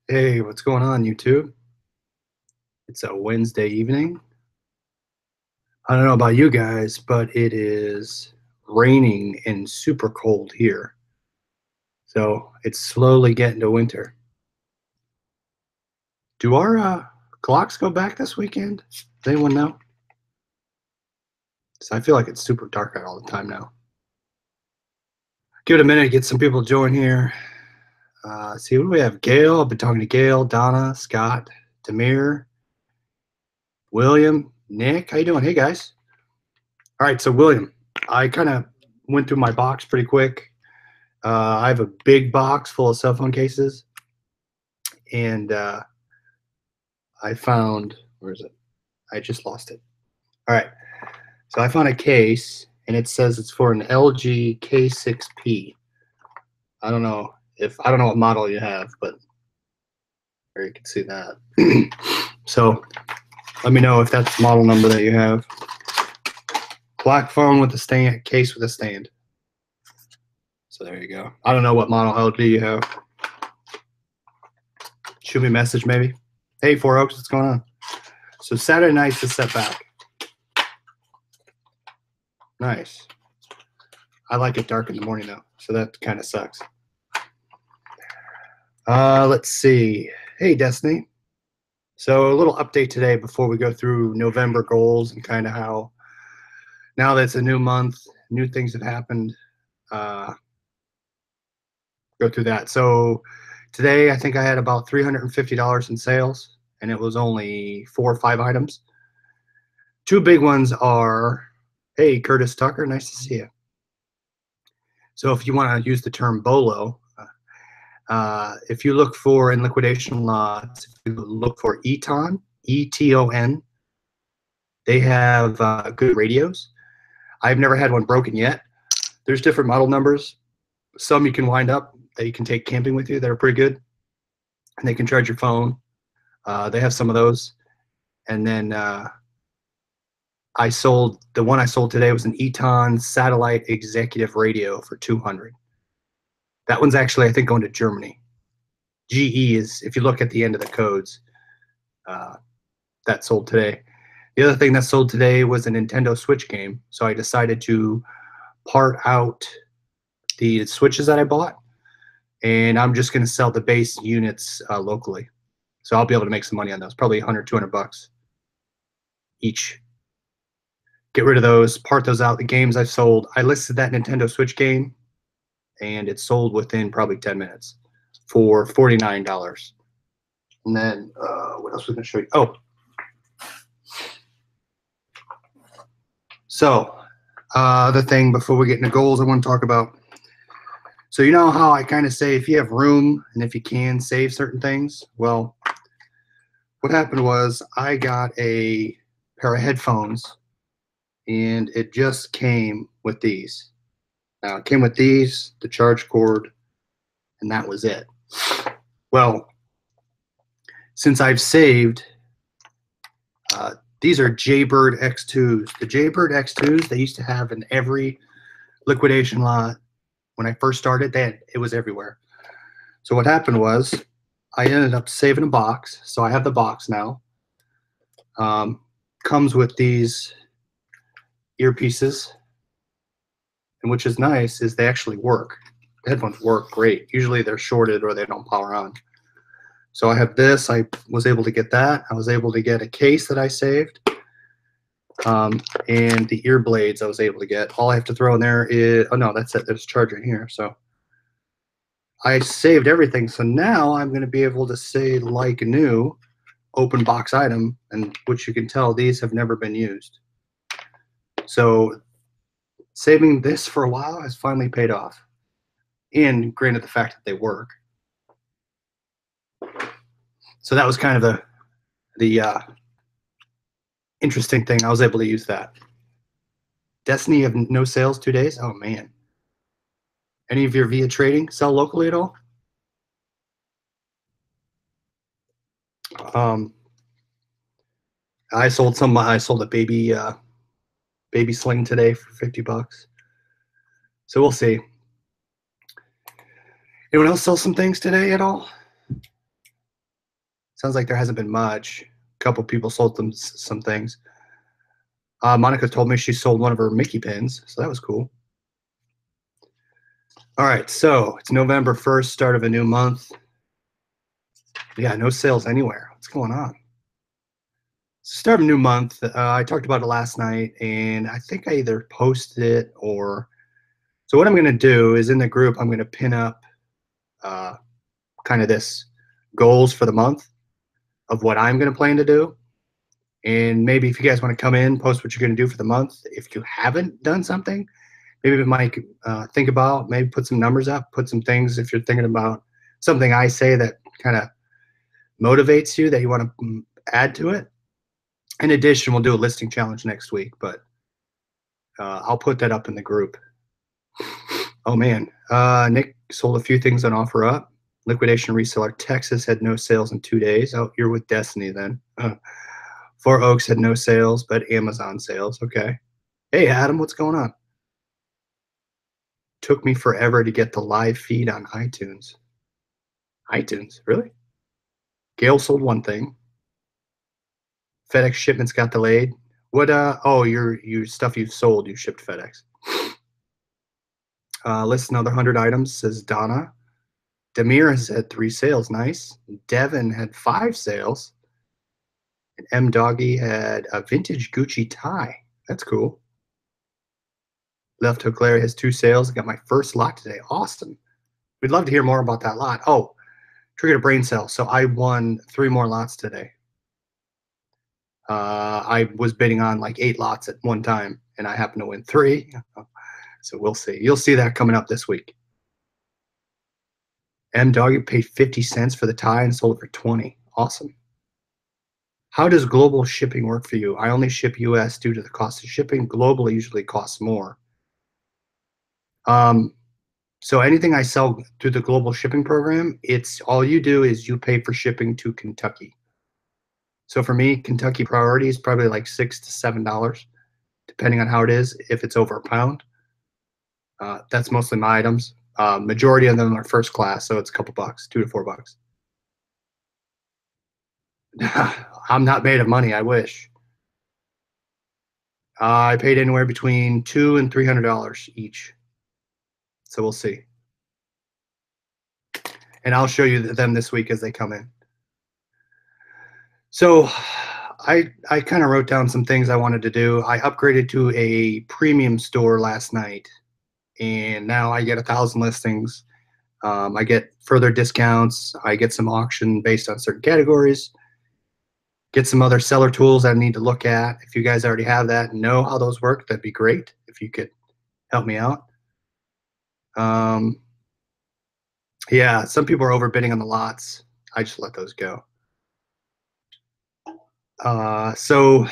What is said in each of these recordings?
Hey, what's going on, YouTube? It's a Wednesday evening. I don't know about you guys, but it is raining and super cold here. So it's slowly getting to winter. Do our clocks go back this weekend? Does anyone know? So I feel like it's super dark out all the time now. Give it a minute, get some people to join here. See, what do we have? Gail, I've been talking to Gail, Donna, Scott, Demir, William, Nick. How you doing? Hey, guys. All right, so William, I kind of went through my box pretty quick. I have a big box full of cell phone cases, and I found, where is it? I just lost it. All right, so I found a case, and it says it's for an LG K6P. I don't know what model you have, but there you can see that. So let me know if that's the model number that you have. Black phone with a stand, case with a stand. So there you go. I don't know what model LG you have. Shoot me a message maybe. Hey, Four Oaks, what's going on? So Saturday night's a setback. Nice. I like it dark in the morning though, so that kind of sucks. Let's see. Hey, Destiny. So a little update today before we go through November goals and kind of how now that it's a new month, new things have happened. Go through that. So today I think I had about $350 in sales, and it was only 4 or 5 items. Two big ones are, hey, Curtis Tucker, nice to see you. So if you want to use the term BOLO, if you look for in liquidation lots, if you look for ETON, E-T-O-N, they have good radios. I've never had one broken yet. There's different model numbers. Some you can wind up that you can take camping with you that are pretty good, and they can charge your phone. They have some of those. And then the one I sold today was an Eton satellite executive radio for $200. That one's actually, I think, going to Germany. GE is, if you look at the end of the codes, that sold today. The other thing that sold today was a Nintendo Switch game. So I decided to part out the Switches that I bought, and I'm just going to sell the base units locally. So I'll be able to make some money on those, probably 100, 200 bucks each. Get rid of those, part those out. The games I sold, I listed that Nintendo Switch game, and it sold within probably 10 minutes for $49. And then what else was I going to show you? Oh, so the thing before we get into goals, I want to talk about. So you know how I kind of say if you have room and if you can save certain things. Well, what happened was I got a pair of headphones, and it just came with these. Now it came with these, the charge cord, and that was it. Well, since I've saved, these are Jaybird X2s. The Jaybird X2s, they used to have in every liquidation lot. When I first started, it was everywhere. So what happened was I ended up saving a box. So I have the box now. Comes with these earpieces, and which is nice is they actually work. The headphones work great. Usually they're shorted or they don't power on. So I have this. I was able to get that. I was able to get a case that I saved. And the ear blades I was able to get. All I have to throw in there is, oh no, that's it. There's a charger in here. So I saved everything. So now I'm going to be able to say like new, open box item, and which you can tell these have never been used. So saving this for a while has finally paid off. And granted the fact that they work. So that was kind of the interesting thing. I was able to use that. Destiny, you have no sales 2 days? Oh man. Any of your via trading sell locally at all? I sold a baby sling today for 50 bucks. So we'll see. Anyone else sell some things today at all? Sounds like there hasn't been much. A couple people sold them some things. Monica told me she sold one of her Mickey pins, so that was cool. All right, so it's November 1st, start of a new month. Yeah, no sales anywhere. What's going on? Start of a new month. I talked about it last night, and I think I either posted it or. So what I'm going to do is in the group, I'm going to pin up kind of this goals for the month of what I'm going to plan to do. And maybe if you guys want to come in, post what you're going to do for the month. If you haven't done something, maybe it might think about, maybe put some numbers up, put some things if you're thinking about something I say that kind of motivates you that you want to add to it. In addition, we'll do a listing challenge next week, but I'll put that up in the group. Oh man, Nick sold a few things on OfferUp. Liquidation reseller Texas had no sales in 2 days. Oh, you're with Destiny then. Four Oaks had no sales, but Amazon sales. Okay. Hey, Adam, what's going on? Took me forever to get the live feed on iTunes. iTunes, really? Gail sold one thing. FedEx shipments got delayed. What? Oh, your stuff you've sold, you shipped FedEx. List another 100 items, says Donna. Demir has had 3 sales. Nice. Devin had 5 sales. And M Doggy had a vintage Gucci tie. That's cool. Left Hook Larry has 2 sales. I got my first lot today. Awesome. We'd love to hear more about that lot. Oh, triggered a brain cell. So I won 3 more lots today. I was bidding on like 8 lots at one time, and I happened to win 3. So we'll see. You'll see that coming up this week. M Doggy paid 50 cents for the tie and sold it for 20. Awesome. How does global shipping work for you? I only ship US due to the cost of shipping. Globally usually costs more. So anything I sell through the global shipping program, it's all you do is you pay for shipping to Kentucky. So for me, Kentucky priority is probably like $6 to $7, depending on how it is. If it's over a pound, that's mostly my items. Majority of them are first class, so it's a couple bucks, $2 to $4. I'm not made of money. I wish. I paid anywhere between $200 and $300 each. So we'll see. And I'll show you them this week as they come in. So I kind of wrote down some things I wanted to do. I upgraded to a premium store last night, and now I get 1,000 listings. I get further discounts. I get some auction based on certain categories. Get some other seller tools I need to look at. If you guys already have that and know how those work, that'd be great if you could help me out. Yeah, some people are overbidding on the lots. I just let those go. So,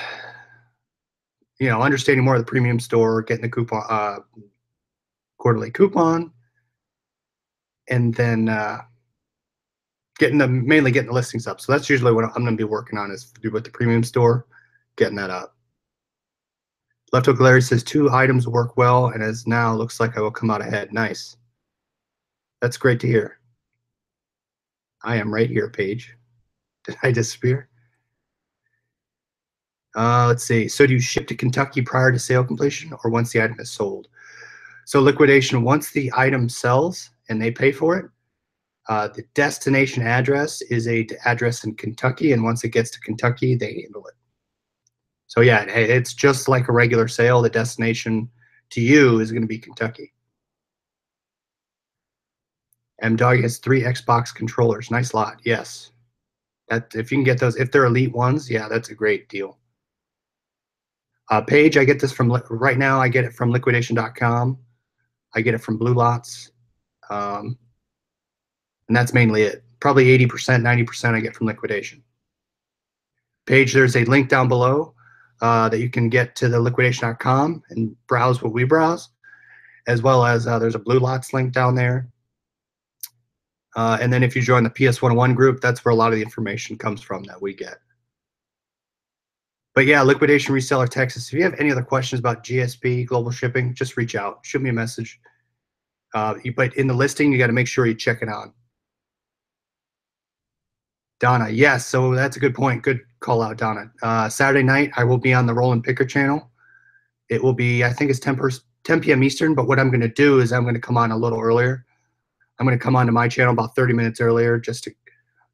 you know, understanding more of the premium store, getting the coupon, quarterly coupon, and then mainly getting the listings up. So that's usually what I'm going to be working on is with the premium store, getting that up. Left Hook Larry says 2 items work well, and as now looks like I will come out ahead. Nice. That's great to hear. I am right here, Paige. Did I disappear? Let's see. So do you ship to Kentucky prior to sale completion or once the item is sold? So liquidation, once the item sells and they pay for it, the destination address is a address in Kentucky, and once it gets to Kentucky, they handle it. So yeah, it's just like a regular sale. The destination to you is going to be Kentucky. M Dog has 3 Xbox controllers. Nice lot. Yes. That if you can get those, if they're elite ones, yeah, that's a great deal. Paige, I get this from right now. I get it from liquidation.com. I get it from Blue Lots. And that's mainly it. Probably 80%, 90% I get from liquidation. Paige, there's a link down below that you can get to the liquidation.com and browse what we browse, as well as there's a Blue Lots link down there. And then if you join the PS101 group, that's where a lot of the information comes from that we get. But yeah, Liquidation Reseller Texas. If you have any other questions about GSP, global shipping, just reach out. Shoot me a message. But in the listing, you got to make sure you check it on. Donna, yes. So that's a good point. Good call out, Donna. Saturday night, I will be on the Roll and Picker channel. It will be, I think it's 10 p.m. Eastern, but what I'm going to do is I'm going to come on a little earlier. I'm going to come onto my channel about 30 minutes earlier just to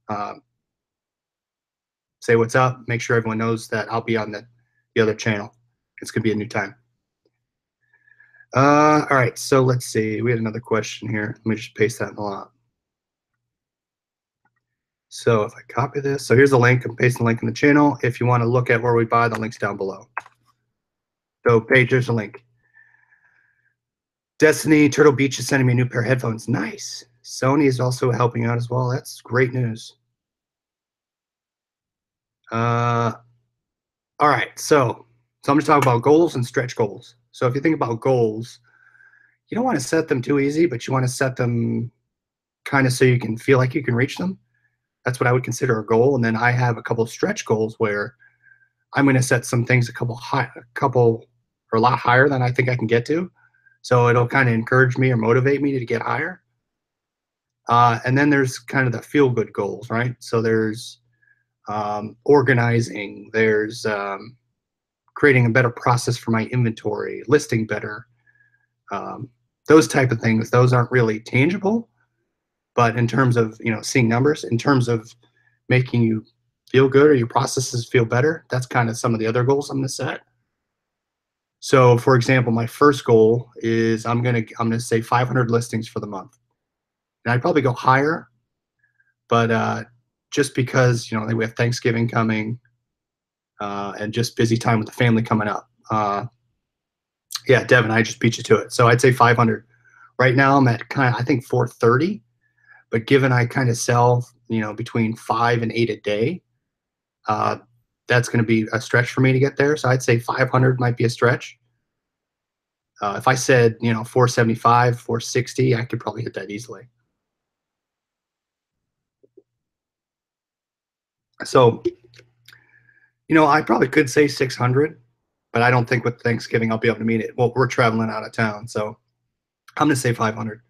uh, say what's up, make sure everyone knows that I'll be on the other channel. It's going to be a new time. All right, so let's see. We had another question here. Let me just paste that in the lot. So if I copy this, so here's the link. I'm pasting the link in the channel. If you want to look at where we buy, the link's down below. So Paige, there's a link. Destiny Turtle Beach is sending me a new pair of headphones. Nice. Sony is also helping out as well. That's great news. All right, so I'm going to talk about goals and stretch goals. So if you think about goals, you don't want to set them too easy, but you want to set them kind of so you can feel like you can reach them. That's what I would consider a goal. And then I have a couple of stretch goals where I'm going to set some things a lot higher than I think I can get to. So it'll kind of encourage me or motivate me to get higher. And then there's kind of the feel good goals, right? So there's organizing, there's creating a better process for my inventory, listing better, those type of things. Those aren't really tangible, but in terms of seeing numbers, in terms of making you feel good or your processes feel better, that's kind of some of the other goals I'm going to set. So, for example, my first goal is I'm gonna say 500 listings for the month, and I'd probably go higher, but just because we have Thanksgiving coming and just busy time with the family coming up. Yeah, Devin, I just beat you to it. So I'd say 500. Right now I'm at I think 430, but given I kind of sell between 5 and 8 a day, that's going to be a stretch for me to get there. So I'd say 500 might be a stretch. If I said 475, 460, I could probably hit that easily. So I probably could say 600, but I don't think with Thanksgiving I'll be able to meet it. Well, we're traveling out of town, so I'm going to say 500.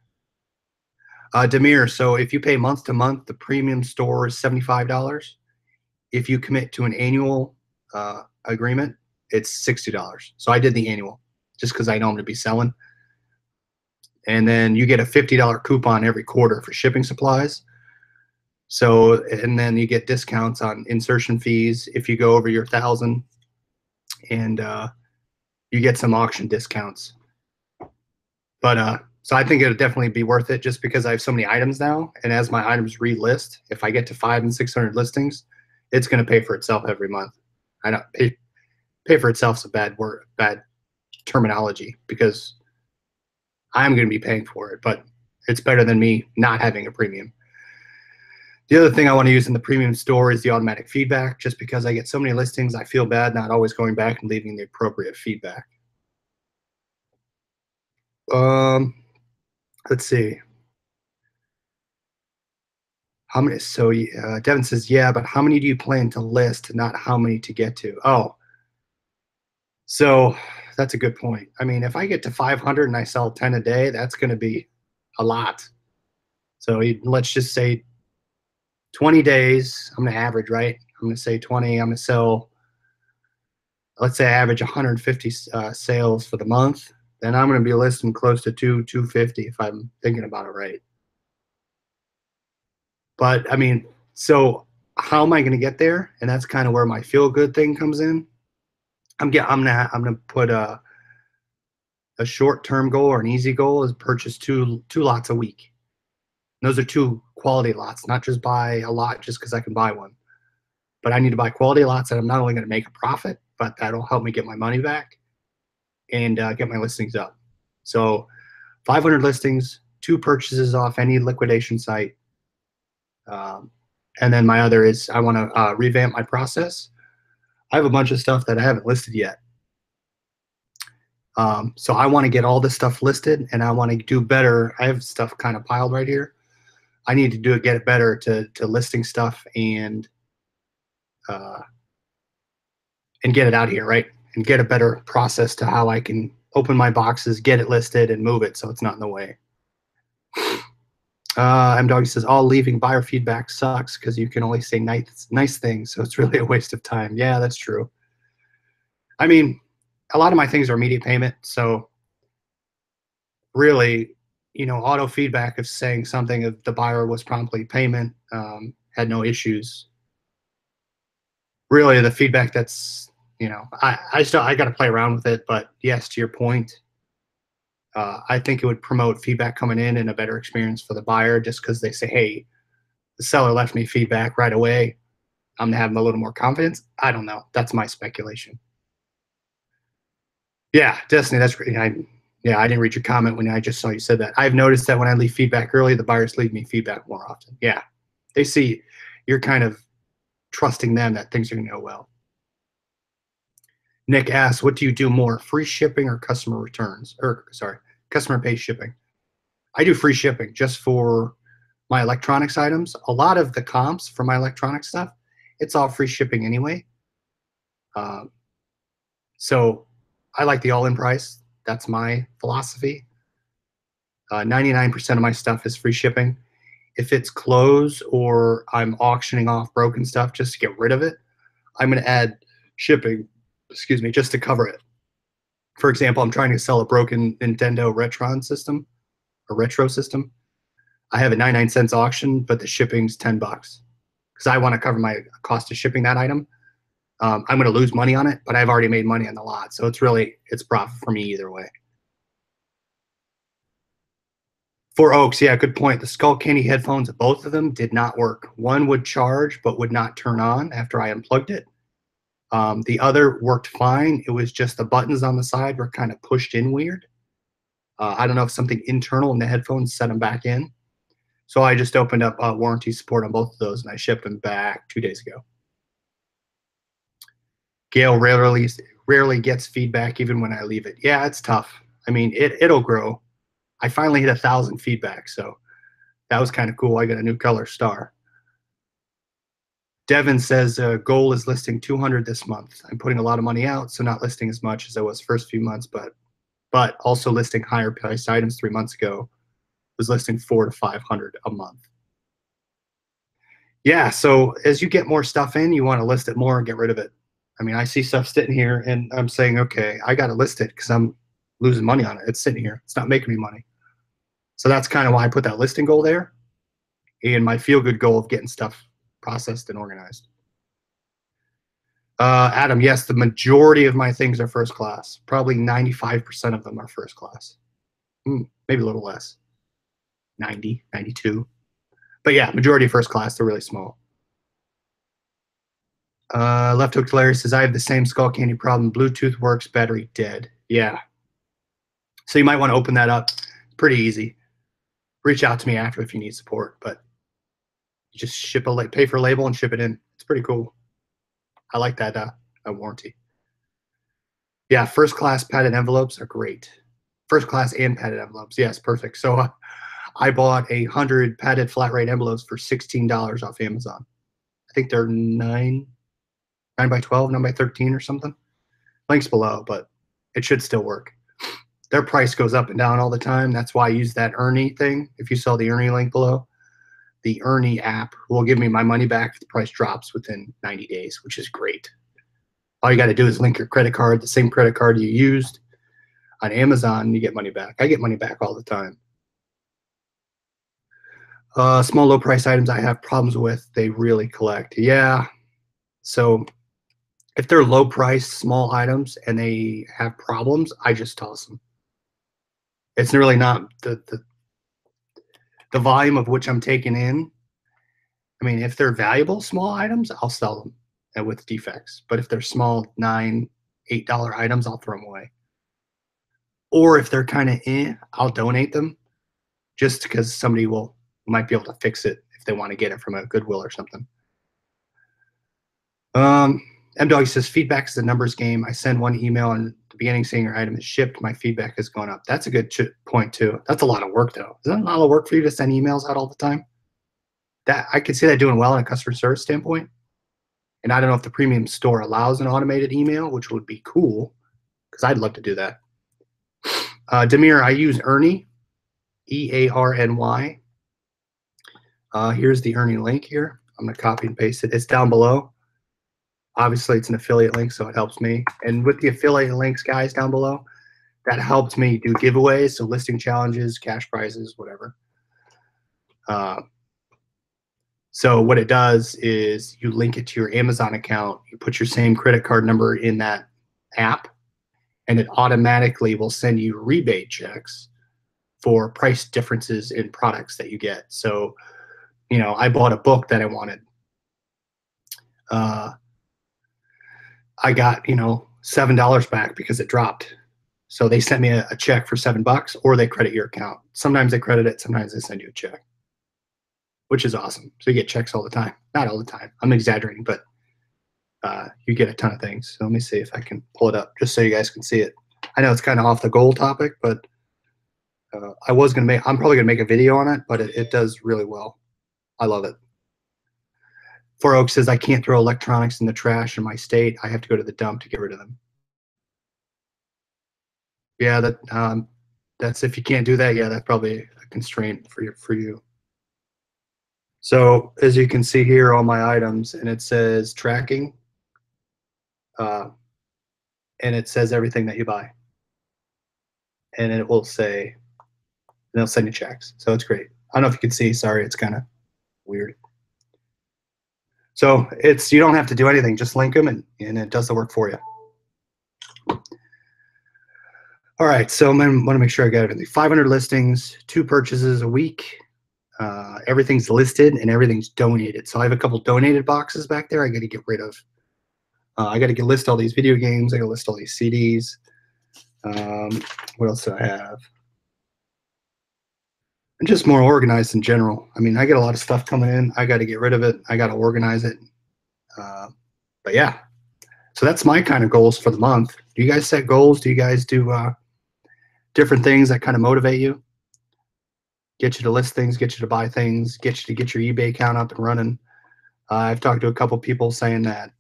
Demir, so if you pay month to month, the premium store is $75. If you commit to an annual agreement, it's $60. So I did the annual just because I know I'm going to be selling. And then you get a $50 coupon every quarter for shipping supplies. So, and then you get discounts on insertion fees if you go over your 1,000, and you get some auction discounts. But so I think it'll definitely be worth it just because I have so many items now, and as my items relist, if I get to 500 and 600 listings, it's going to pay for itself every month. I don't pay for itself is a bad word, bad terminology, because I'm going to be paying for it, but it's better than me not having a premium. The other thing I want to use in the premium store is the automatic feedback. Just because I get so many listings, I feel bad not always going back and leaving the appropriate feedback. Let's see. How many? So Devin says, yeah, but how many do you plan to list, not how many to get to? Oh, so that's a good point. I mean, if I get to 500 and I sell 10 a day, that's going to be a lot. So let's just say 20 days. I'm going to average, right? I'm going to say 20. I'm going to sell, let's say I average 150 sales for the month. Then I'm going to be listing close to 250 if I'm thinking about it right. But I mean, so how am I going to get there? And that's kind of where my feel good thing comes in. I'm gonna put a short term goal or an easy goal is purchase two lots a week. And those are 2 quality lots, not just buy a lot just because I can buy one. But I need to buy quality lots that I'm not only going to make a profit, but that'll help me get my money back and get my listings up. So 500 listings, 2 purchases off any liquidation site. And then my other is I want to revamp my process. I have a bunch of stuff that I haven't listed yet. So I want to get all this stuff listed, and I want to do better. I have stuff kind of piled right here. I need to get it better to listing stuff and get it out here, right? And get a better process to how I can open my boxes, get it listed, and move it so it's not in the way. M-Doggy says, all leaving buyer feedback sucks because you can only say nice things, so it's really a waste of time. Yeah, that's true. I mean, a lot of my things are immediate payment, so really, auto feedback of saying something if the buyer was promptly payment, had no issues. Really, the feedback that's, I got to play around with it, but yes, to your point, I think it would promote feedback coming in and a better experience for the buyer just because they say, hey, the seller left me feedback right away. I'm gonna have a little more confidence. I don't know. That's my speculation. Yeah, Destiny, that's great. Yeah, I didn't read your comment when I just saw you said that. I've noticed that when I leave feedback early, the buyers leave me feedback more often. Yeah, they see you're kind of trusting them that things are going to go well. Nick asks, what do you do more, free shipping or customer returns? Or, sorry, customer pay shipping. I do free shipping just for my electronics items. A lot of the comps for my electronic stuff, it's all free shipping anyway. So I like the all-in price. That's my philosophy. 99% of my stuff is free shipping. If it's clothes or I'm auctioning off broken stuff just to get rid of it, I'm going to add shipping, excuse me, just to cover it. For example, I'm trying to sell a broken Nintendo retro system. I have a 99 cents auction, but the shipping's $10 because I want to cover my cost of shipping that item. I'm going to lose money on it, but I've already made money on the lot. So it's profit for me either way. For Oaks, yeah, good point. The Skull Candy headphones, both of them did not work. One would charge but would not turn on after I unplugged it. The other worked fine. It was just the buttons on the side were kind of pushed in weird. I don't know if something internal in the headphones set them back in. So I just opened up warranty support on both of those and I shipped them back 2 days ago. Gail rarely gets feedback even when I leave it. Yeah, it's tough. I mean, it'll grow. I finally hit 1,000 feedback, so that was kind of cool. I got a new color star. Devin says goal is listing 200 this month. I'm putting a lot of money out, so not listing as much as I was first few months, but also listing higher priced items 3 months ago. Was listing 400 to 500 a month. Yeah, so as you get more stuff in, you want to list it more and get rid of it. I mean, I see stuff sitting here and I'm saying, okay, I got to list it because I'm losing money on it. It's sitting here. It's not making me money. So that's kind of why I put that listing goal there and my feel good goal of getting stuff processed and organized. Adam, yes, the majority of my things are first class. Probably 95% of them are first class. Maybe a little less. 90, 92. But yeah, majority first class. They're really small. Left Hook Larry says, I have the same Skull Candy problem. Bluetooth works, battery dead. Yeah. So you might want to open that up. Pretty easy. Reach out to me after if you need support, but you just pay for a label and ship it in. It's pretty cool. I like that warranty. Yeah, first class padded envelopes are great. First class and padded envelopes. Yes, perfect. So I bought 100 padded flat rate envelopes for $16 off Amazon. I think they're 9 by 12, 9 by 13 or something. Links below, but it should still work. Their price goes up and down all the time. That's why I use that Ernie thing. If you saw the Ernie link below, the Ernie app will give me my money back if the price drops within 90 days, which is great. All you got to do is link your credit card, the same credit card you used on Amazon, and you get money back. I get money back all the time. Small low price items I have problems with, they really collect. Yeah. So if they're low price small items and they have problems, I just toss them. It's really not the volume of which I'm taking in. I mean, if they're valuable small items, I'll sell them with defects. But if they're small $9, $8 items, I'll throw them away. Or if they're kind of I'll donate them just because somebody might be able to fix it if they want to get it from a Goodwill or something. M-Dog says, feedback is a numbers game. I send one email in the beginning saying your item is shipped. My feedback has gone up. That's a good point, too. That's a lot of work, though. Isn't that a lot of work for you to send emails out all the time? That I could see that doing well in a customer service standpoint. And I don't know if the premium store allows an automated email, which would be cool because I'd love to do that. Demir, I use Ernie, EARNY. Here's the earning link here. I'm going to copy and paste it. It's down below. Obviously, it's an affiliate link, so it helps me. And with the affiliate links, guys, down below, that helped me do giveaways, so listing challenges, cash prizes, whatever. So what it does is you link it to your Amazon account. You put your same credit card number in that app, and it automatically will send you rebate checks for price differences in products that you get. So, I bought a book that I wanted. I got, $7 back because it dropped. So they sent me a check for $7, or they credit your account. Sometimes they credit it, sometimes they send you a check, which is awesome. So you get checks all the time. Not all the time. I'm exaggerating, but you get a ton of things. So let me see if I can pull it up just so you guys can see it. I know it's kind of off the goal topic, but I'm probably gonna make a video on it, but it does really well. I love it. Four Oaks says I can't throw electronics in the trash in my state. I have to go to the dump to get rid of them. Yeah, that's if you can't do that. Yeah, that's probably a constraint for you. So as you can see here, all my items, and it says tracking, and it says everything that you buy, and it will say, and they'll send you checks. So it's great. I don't know if you can see. Sorry, it's kind of weird. So you don't have to do anything. Just link them, and it does the work for you. All right, so I want to make sure I got everything. 500 listings, 2 purchases a week. Everything's listed and everything's donated. So I have a couple donated boxes back there I got to get rid of. I got to list all these video games. I got to list all these CDs. What else do I have? I'm just more organized in general. I mean, I get a lot of stuff coming in. I got to get rid of it. I got to organize it. But yeah, so that's my kind of goals for the month. Do you guys set goals? Do you guys do different things that kind of motivate you? Get you to list things, get you to buy things, get you to get your eBay account up and running. I've talked to a couple people saying that,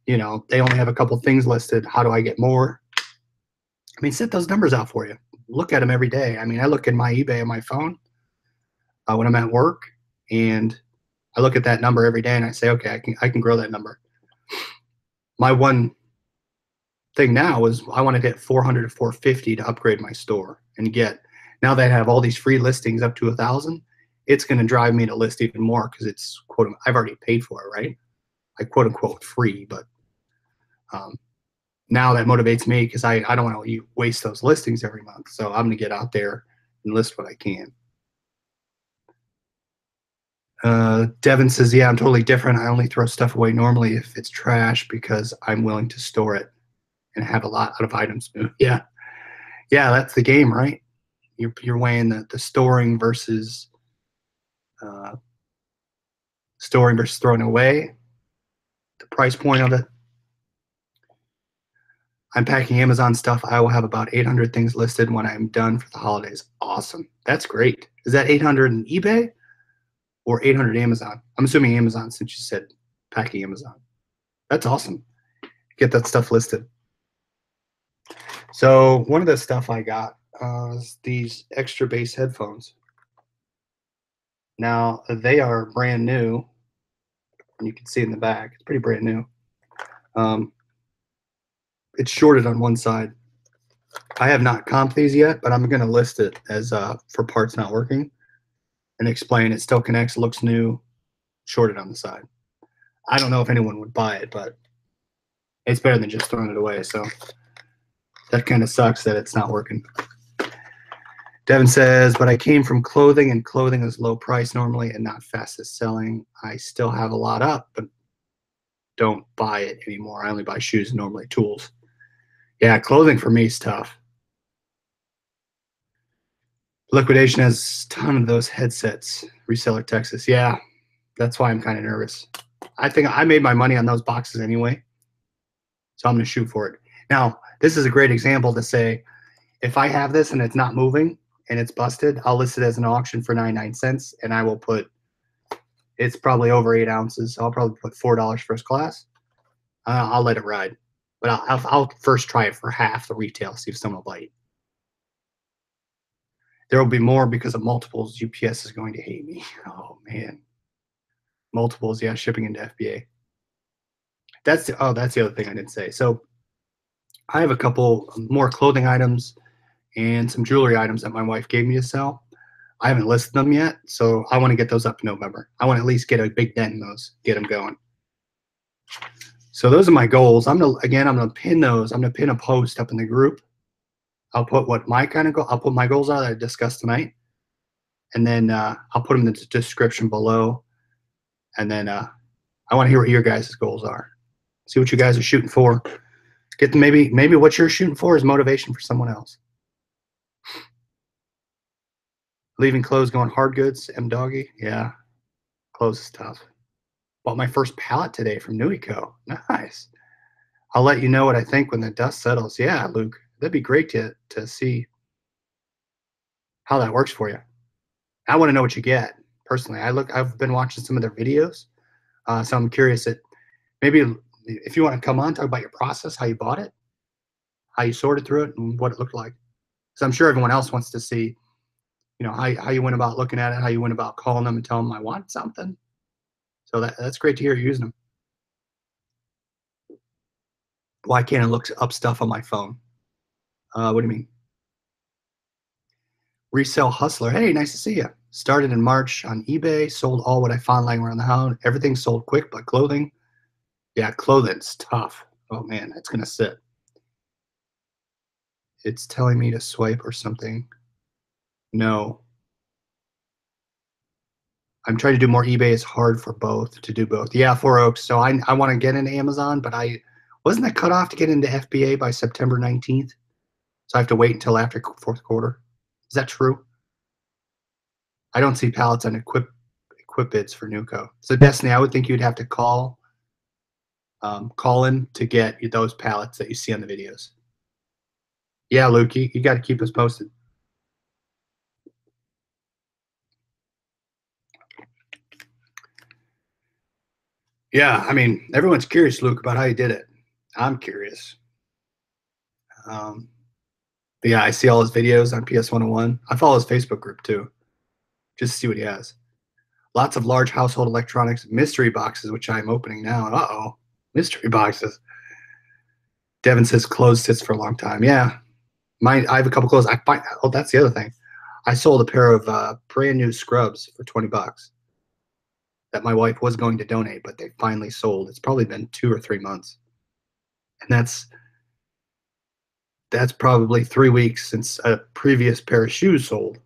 they only have a couple things listed. How do I get more? I mean, set those numbers out for you. Look at them every day. I mean, I look at my eBay on my phone when I'm at work, and I look at that number every day, and I say, okay, I can grow that number. My one thing now is I want to get 400 to 450 to upgrade my store and get. Now that I have all these free listings up to 1,000, it's going to drive me to list even more because it's I've already paid for it, right? I quote unquote free, but now that motivates me because I don't want to waste those listings every month. So I'm going to get out there and list what I can. Devin says, yeah, I'm totally different. I only throw stuff away normally if it's trash because I'm willing to store it and have a lot of items moved. Yeah, that's the game, right? You're weighing the storing versus throwing away, the price point of it. I'm packing Amazon stuff. I will have about 800 things listed when I'm done for the holidays. Awesome. That's great. Is that 800 in eBay or 800 Amazon? I'm assuming Amazon since you said packing Amazon. That's awesome. Get that stuff listed. So one of the stuff I got is these extra bass headphones. Now they are brand new, and you can see in the back, it's pretty brand new. It's shorted on one side. I have not comped these yet, but I'm going to list it as for parts not working and explain it still connects, looks new, shorted on the side. I don't know if anyone would buy it, but it's better than just throwing it away. So that kind of sucks that it's not working. Devin says, but I came from clothing, and clothing is low price normally and not fastest selling. I still have a lot up, but don't buy it anymore. I only buy shoes and normally tools. Yeah, clothing for me is tough. Liquidation has a ton of those headsets. Reseller Texas. Yeah, that's why I'm kind of nervous. I think I made my money on those boxes anyway, so I'm going to shoot for it. Now, this is a great example to say, if I have this and it's not moving and it's busted, I'll list it as an auction for 99 cents, and I will put, it's probably over 8 ounces, so I'll probably put $4 first class. I'll let it ride. But I'll first try it for half the retail, see if someone will bite. There will be more because of multiples. UPS is going to hate me. Oh, man. Multiples, yeah, shipping into FBA. That's the other thing I didn't say. So I have a couple more clothing items and some jewelry items that my wife gave me to sell. I haven't listed them yet, so I want to get those up in November. I want to at least get a big dent in those, get them going. So those are my goals. I'm gonna pin those. I'm gonna pin a post up in the group. I'll put what my kind of goal. I'll put my goals are that I discussed tonight, and then I'll put them in the description below. And then I want to hear what your guys' goals are. See what you guys are shooting for. Get maybe what you're shooting for is motivation for someone else. Leaving clothes, going hard goods. M Doggy, yeah, clothes is tough. Bought my first pallet today from Nuico. Nice. I'll let you know what I think when the dust settles. Yeah, Luke, that'd be great to see how that works for you. I want to know what you get personally. I've been watching some of their videos, so I'm curious that maybe if you want to come on, talk about your process, how you bought it, how you sorted through it, and what it looked like. Because I'm sure everyone else wants to see, how you went about looking at it, how you went about calling them and telling them I want something. So that's great to hear you using them. Why can't I look up stuff on my phone? What do you mean? Resell Hustler. Hey, nice to see you. Started in March on eBay. Sold all what I found lying around the house. Everything sold quick, but clothing. Yeah, clothing's tough. Oh man, it's gonna sit. It's telling me to swipe or something. No. I'm trying to do more eBay. It's hard for both to do both. Yeah, Four Oaks. So I want to get into Amazon, but I wasn't that cut off to get into FBA by September 19th. So I have to wait until after fourth quarter. Is that true? I don't see pallets on equip bids for Nuco. So Destiny, I would think you'd have to call in to get those pallets that you see on the videos. Yeah, Luke, you got to keep us posted. Yeah, I mean, everyone's curious, Luke, about how you did it. I'm curious. But yeah, I see all his videos on PS 101. I follow his Facebook group too, just to see what he has. Lots of large household electronics mystery boxes, which I'm opening now. Uh-oh, mystery boxes. Devin says clothes sits for a long time. Yeah, I have a couple clothes. Oh, that's the other thing. I sold a pair of brand new scrubs for $20 that my wife was going to donate, but they finally sold. It's probably been 2 or 3 months, and that's probably 3 weeks since a previous pair of shoes sold.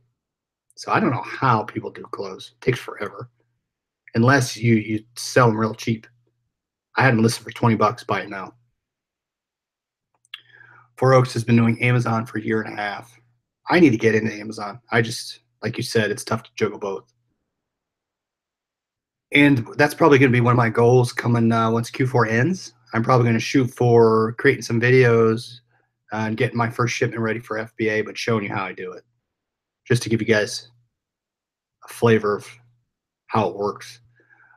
So I don't know how people do clothes. It takes forever, unless you sell them real cheap. I had them listed for $20. Buy it now. Four Oaks has been doing Amazon for a year and a half. I need to get into Amazon. I just, like you said, it's tough to juggle both. And that's probably going to be one of my goals coming once Q4 ends. I'm probably going to shoot for creating some videos and getting my first shipment ready for FBA, but showing you how I do it, just to give you guys a flavor of how it works.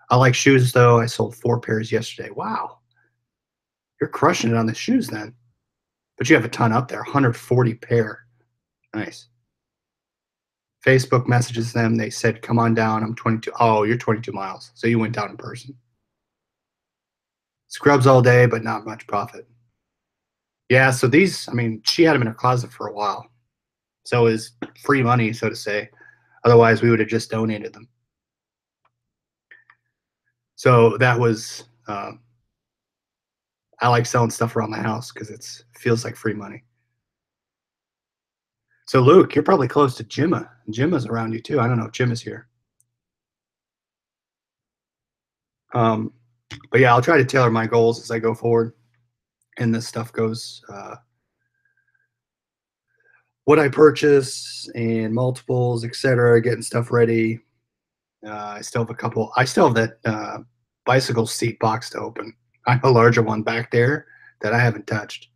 I like shoes, though. I sold 4 pairs yesterday. Wow. You're crushing it on the shoes then. But you have a ton up there, 140 pair. Nice. Facebook messages them. They said, come on down. I'm 22. Oh, you're 22 miles. So you went down in person. Scrubs all day, but not much profit. Yeah, so these, I mean, she had them in her closet for a while. So it was free money, so to say. Otherwise, we would have just donated them. So that was, I like selling stuff around the house because it feels like free money. So Luke, you're probably close to Jimma. Jimma's around you too. I don't know if Jimma's here. But yeah, I'll try to tailor my goals as I go forward, and this stuff goes. What I purchase and multiples, etc. Getting stuff ready. I still have a couple. I still have that bicycle seat box to open. I have a larger one back there that I haven't touched.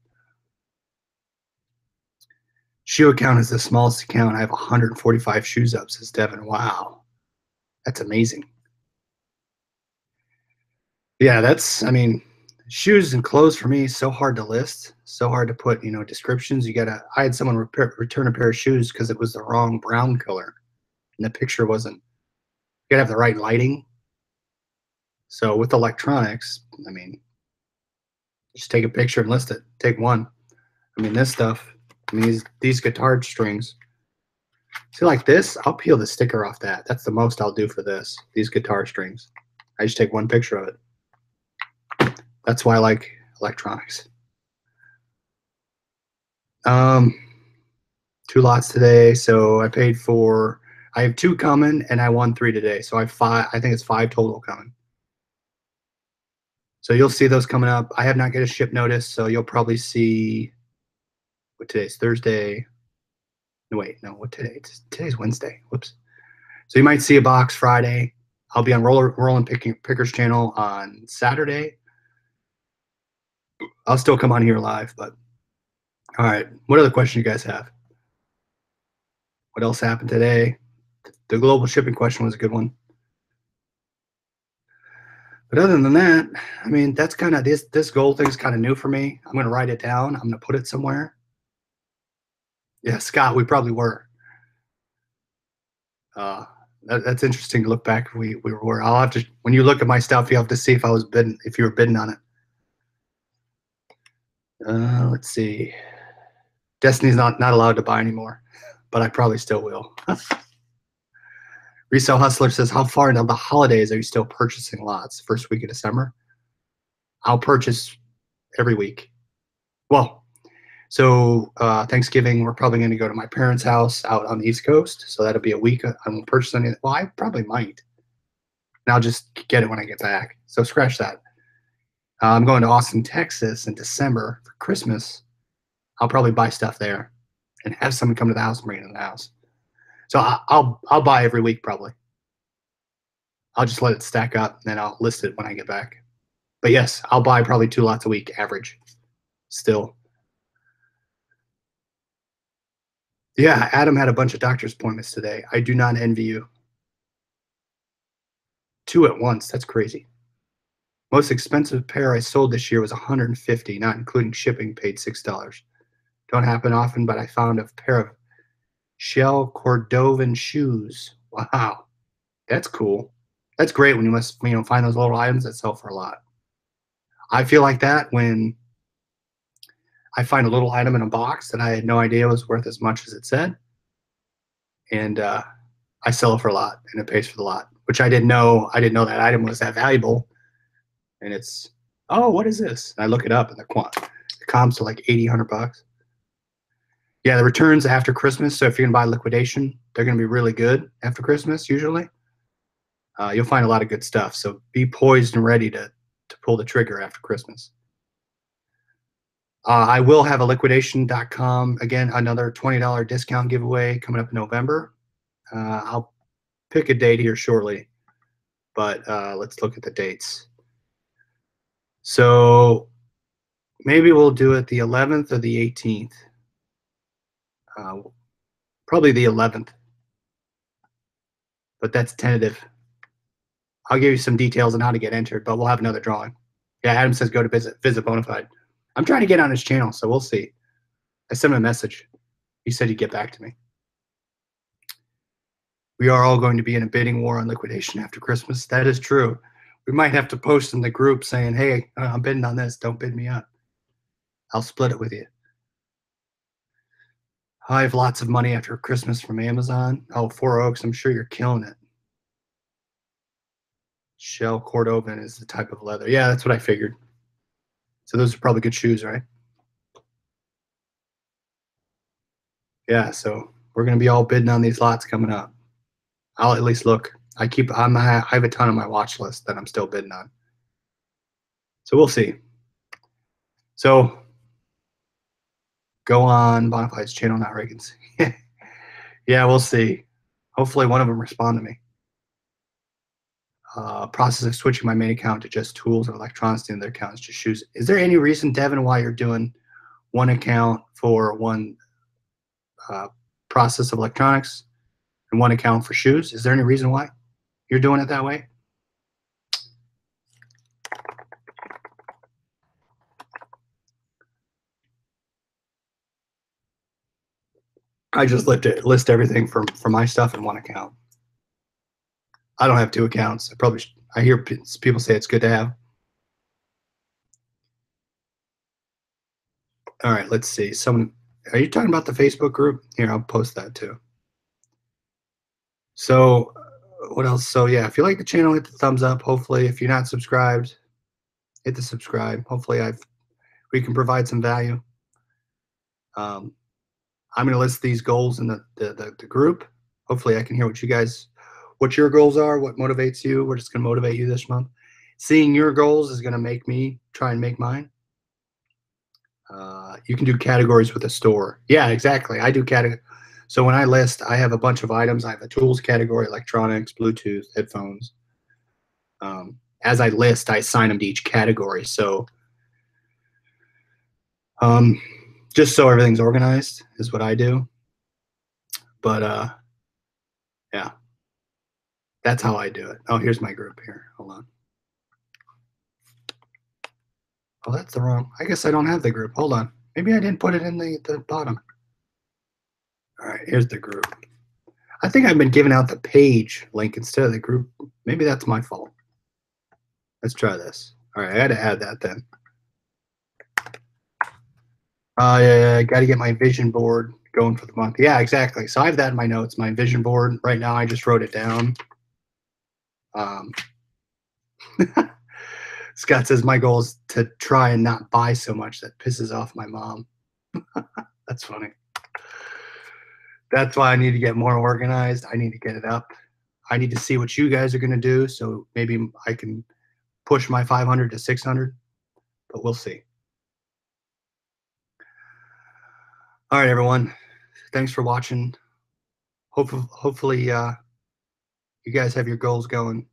Shoe account is the smallest account. I have 145 shoes up, says Devin. Wow, that's amazing. Yeah, I mean, shoes and clothes for me, so hard to list, so hard to put, descriptions. I had someone return a pair of shoes because it was the wrong brown color and the picture wasn't, you gotta have the right lighting. So with electronics, I mean, just take a picture and list it. Take one. I mean, this stuff, I mean, these guitar strings. See, like this, I'll peel the sticker off that. That's the most I'll do for this, these guitar strings. I just take one picture of it. That's why I like electronics. 2 lots today, so I paid for, I have 2 coming, and I won 3 today. So I have 5, I think it's 5 total coming. So you'll see those coming up. I have not get a ship notice, so you'll probably see, what today's Thursday. No, wait, no, what today? Today's Wednesday. Whoops. So you might see a box Friday. I'll be on Rolling Pickers channel on Saturday. I'll still come on here live, but all right. What other question you guys have? What else happened today? The global shipping question was a good one. But other than that, I mean, that's kind of this gold thing's kind of new for me. I'm gonna write it down. I'm gonna put it somewhere. Yeah, Scott, we probably were. That's interesting to look back. We were. I'll have to, when you look at my stuff, you have to see if I was bidding, if you were bidding on it. Let's see. Destiny's not allowed to buy anymore, but I probably still will. Resale Hustler says, how far into the holidays are you still purchasing lots? First week of December? I'll purchase every week. Well, so Thanksgiving, we're probably going to go to my parents' house out on the East Coast. So that'll be a week. I won't purchase anything. Well, I probably might. And I'll just get it when I get back. So scratch that. I'm going to Austin, Texas in December for Christmas. I'll probably buy stuff there and have someone come to the house and bring it in the house. So I'll buy every week probably. I'll just let it stack up and then I'll list it when I get back. But yes, I'll buy probably 2 lots a week average still. Yeah, Adam had a bunch of doctor's appointments today. I do not envy you. 2 at once. That's crazy. Most expensive pair I sold this year was $150, not including shipping, paid $6. Don't happen often, but I found a pair of shell Cordovan shoes. Wow, that's cool. That's great when you find those little items that sell for a lot. I feel like that when I find a little item in a box that I had no idea was worth as much as it said, and I sell it for a lot, and it pays for the lot, which I didn't know. I didn't know that item was that valuable, and it's, oh, what is this? And I look it up, and the comps are like 80, $100. Yeah, the returns after Christmas. So if you're gonna buy liquidation, they're gonna be really good after Christmas usually. You'll find a lot of good stuff. So be poised and ready to pull the trigger after Christmas. I will have a liquidation.com, again, another $20 discount giveaway coming up in November. I'll pick a date here shortly, but let's look at the dates. So maybe we'll do it the 11th or the 18th. Probably the 11th, but that's tentative. I'll give you some details on how to get entered, but we'll have another drawing. Yeah, Adam says go to visit Bonafide. I'm trying to get on his channel, so we'll see. I sent him a message. He said he'd get back to me. We are all going to be in a bidding war on liquidation after Christmas. That is true. We might have to post in the group saying, hey, I'm bidding on this. Don't bid me up. I'll split it with you. I have lots of money after Christmas from Amazon. Oh, 4 Oaks, I'm sure you're killing it. Shell Cordovan is the type of leather. Yeah, that's what I figured. So those are probably good shoes, right? Yeah, so we're going to be all bidding on these lots coming up. I'll at least look. I have a ton on my watch list that I'm still bidding on. So we'll see. So go on Bonafide's channel now, Reagan's. Yeah, we'll see. Hopefully one of them respond to me. Process of switching my main account to just tools and electronics and their accounts to shoes. Is there any reason, Devin, why you're doing one account for one process of electronics and one account for shoes? Is there any reason why you're doing it that way? I just list everything for my stuff in one account. I don't have 2 accounts. I hear people say it's good to have. All right, let's see. Are you talking about the Facebook group? Here, I'll post that too. So, what else? So, yeah, if you like the channel, hit the thumbs up. Hopefully, if you're not subscribed, hit the subscribe. Hopefully, we can provide some value. I'm going to list these goals in the group. Hopefully, I can hear what your goals are, what motivates you, what's going to motivate you this month. Seeing your goals is going to make me try and make mine. You can do categories with a store. Yeah, exactly. I do category. So when I list, I have a bunch of items. I have a tools category, electronics, Bluetooth, headphones. As I list, I assign them to each category. So just so everything's organized is what I do. But yeah, that's how I do it. Oh, here's my group here. Hold on. Oh, that's the wrong. I guess I don't have the group. Hold on. Maybe I didn't put it in the bottom. All right, here's the group. I think I've been giving out the page link instead of the group. Maybe that's my fault. Let's try this. All right, I got to add that then. Yeah, I got to get my vision board going for the month. Yeah, exactly. So I have that in my notes, my vision board. Right now, I just wrote it down. Scott says my goal is to try and not buy so much that pisses off my mom. That's funny. That's why I need to get more organized. I need to get it up. I need to see what you guys are going to do. So maybe I can push my 500 to 600, but we'll see. All right, everyone. Thanks for watching. Hopefully you guys have your goals going.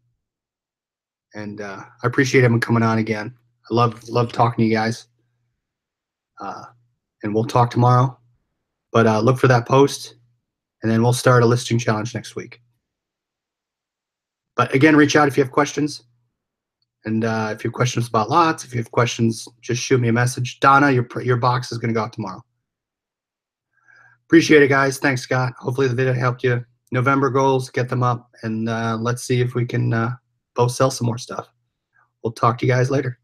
And I appreciate everyone coming on again. I love talking to you guys. And we'll talk tomorrow. But look for that post, and then we'll start a listing challenge next week. But again, reach out if you have questions. And if you have questions about lots, if you have questions, just shoot me a message. Donna, your box is going to go out tomorrow. Appreciate it, guys. Thanks, Scott. Hopefully the video helped you. November goals, get them up, and let's see if we can both sell some more stuff. We'll talk to you guys later.